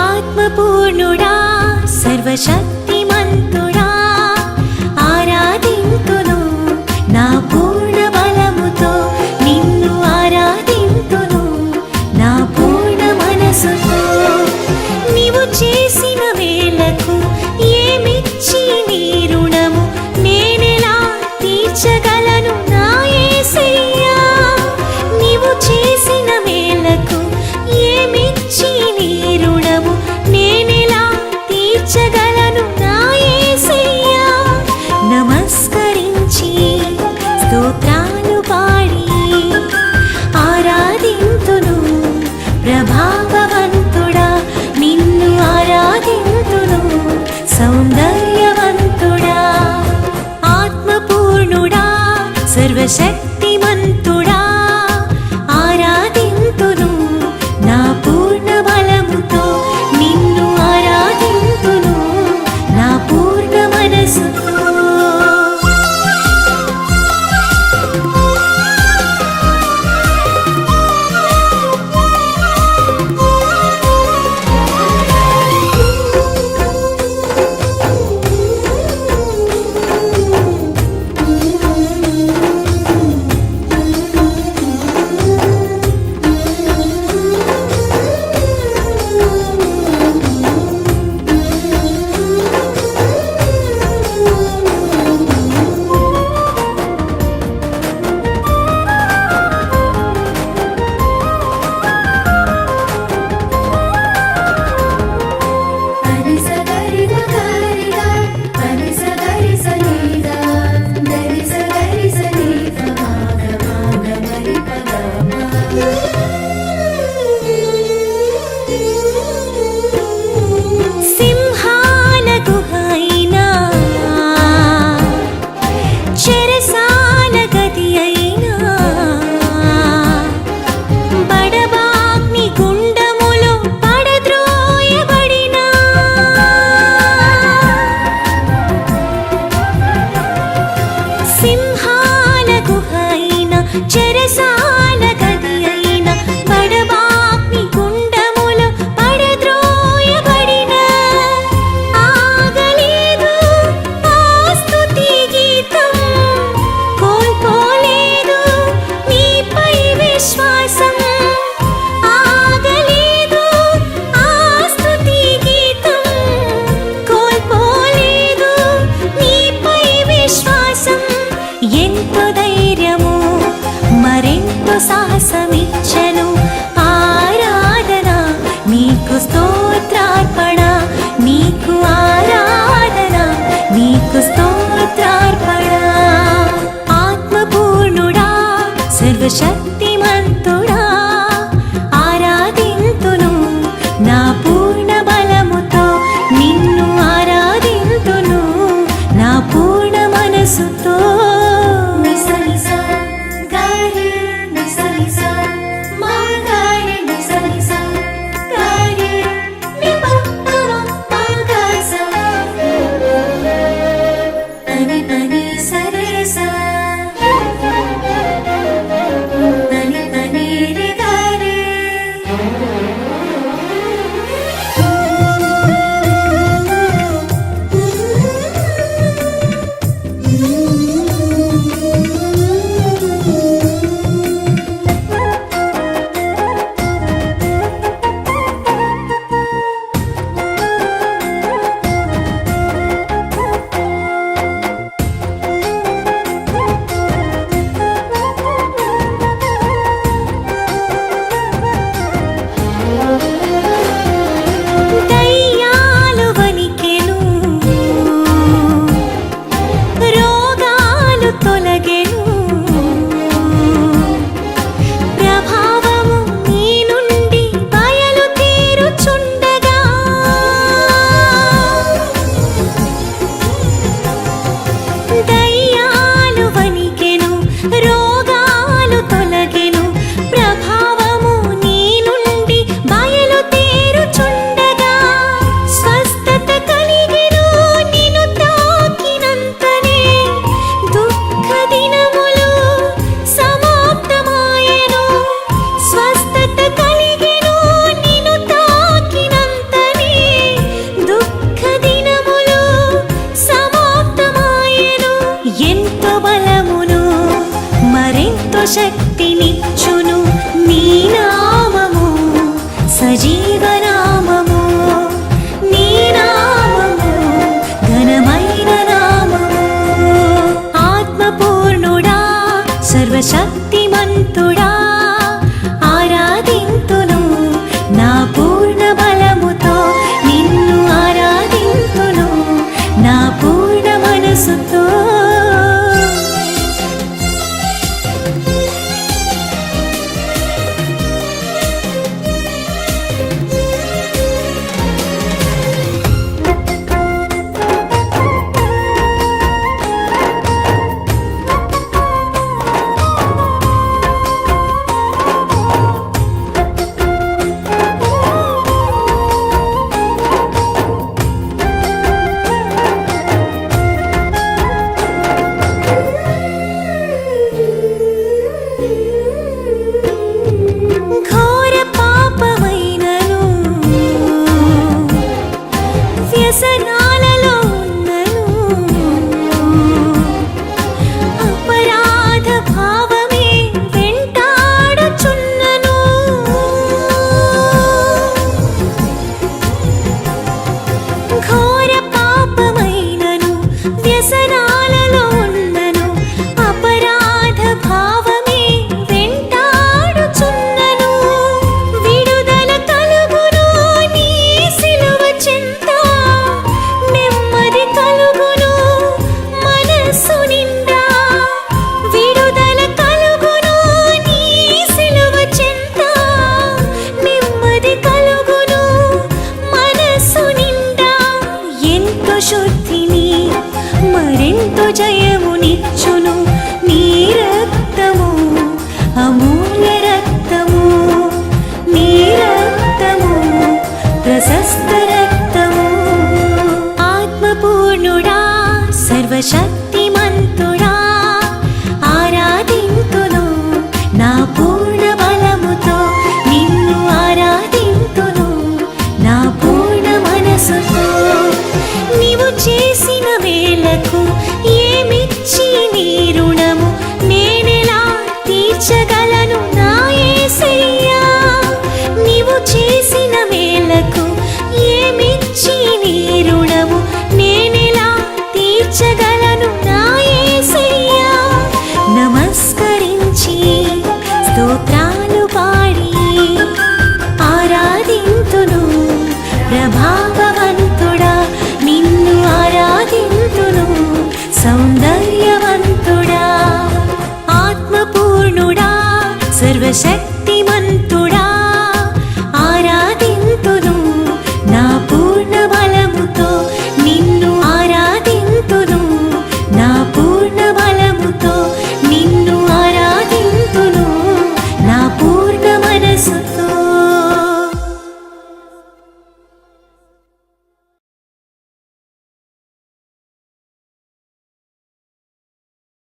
ఆత్మపూర్ణుడా సర్వశక్తిమంతుడా ఆరాధింతును నా పూర్ణ బలముతో నిన్ను ఆరాధింతును నా పూర్ణ మనసుతో నీవు చేసిన మేలకు ఏమిచ్చి నీ రుణము నేనెలా తీర్చగలను నా యేసయ్యా నీవు చేసిన మేలకు ఏమిచ్చి నీ రుణము నేనెలా తీర్చగలను నా యేసయ్యా నమస్కరించి స్తోత్రాలు పాడి ఆరాధింతును ప్రభావవంతుడా నిన్ను ఆరాధింతును సౌందర్యవంతుడా ఆత్మపూర్ణుడా సర్వశక్తిమంతుడా ఆరాధింతును నా పూర్ణ బలముతో నిన్ను ఆరాధింతును నా పూర్ణ మనసుతో సజీవనామము నీ నామము ఘనమైన నామము ఆత్మపూర్ణుడా సర్వశక్తిమంతుడా ఆరాధింతును నా పూర్ణ బలముతో నిన్ను ఆరాధింతును నా పూర్ణ మనసుతో వ్యసనాలలో ఉన్నను అపరాధ భావమే వెంటాడుచున్నను ఘోర పాపమైనను వ్యసనాలలో ఉన్నను అపరాధ భావమే వెంటాడుచున్నను విడుదల కలుగును నీ సిలువ చెంత శుద్ధిని మరెంతో జయమునిచ్చును నీ రక్తము అమూల్య రక్తము నీ రక్తము ప్రశస్త రక్తము ఆత్మపూర్ణుడా సర్వశక్తిమంతుడా ఆరాధింతును నా పూర్ణ బలముతో నిన్ను ఆరాధింతును నా పూర్ణ మనసుతో నీవు చేసిన వేలకు ఏమిచ్చి నీ రుణము నేనెలా తీర్చగలను నా యేసయ్యా నీవు చేసిన వేలకు ఏమిచ్చి నీ రుణము నేనెలా తీర్చగలను నా యేసయ్యా నమస్కరించి స్తోత్రాలు పాడి ఆరాధింతును ప్రభావవంతుడా నిన్ను ఆరాధింతును సౌందర్యవంతుడా ఆత్మపూర్ణుడా సర్వశక్తి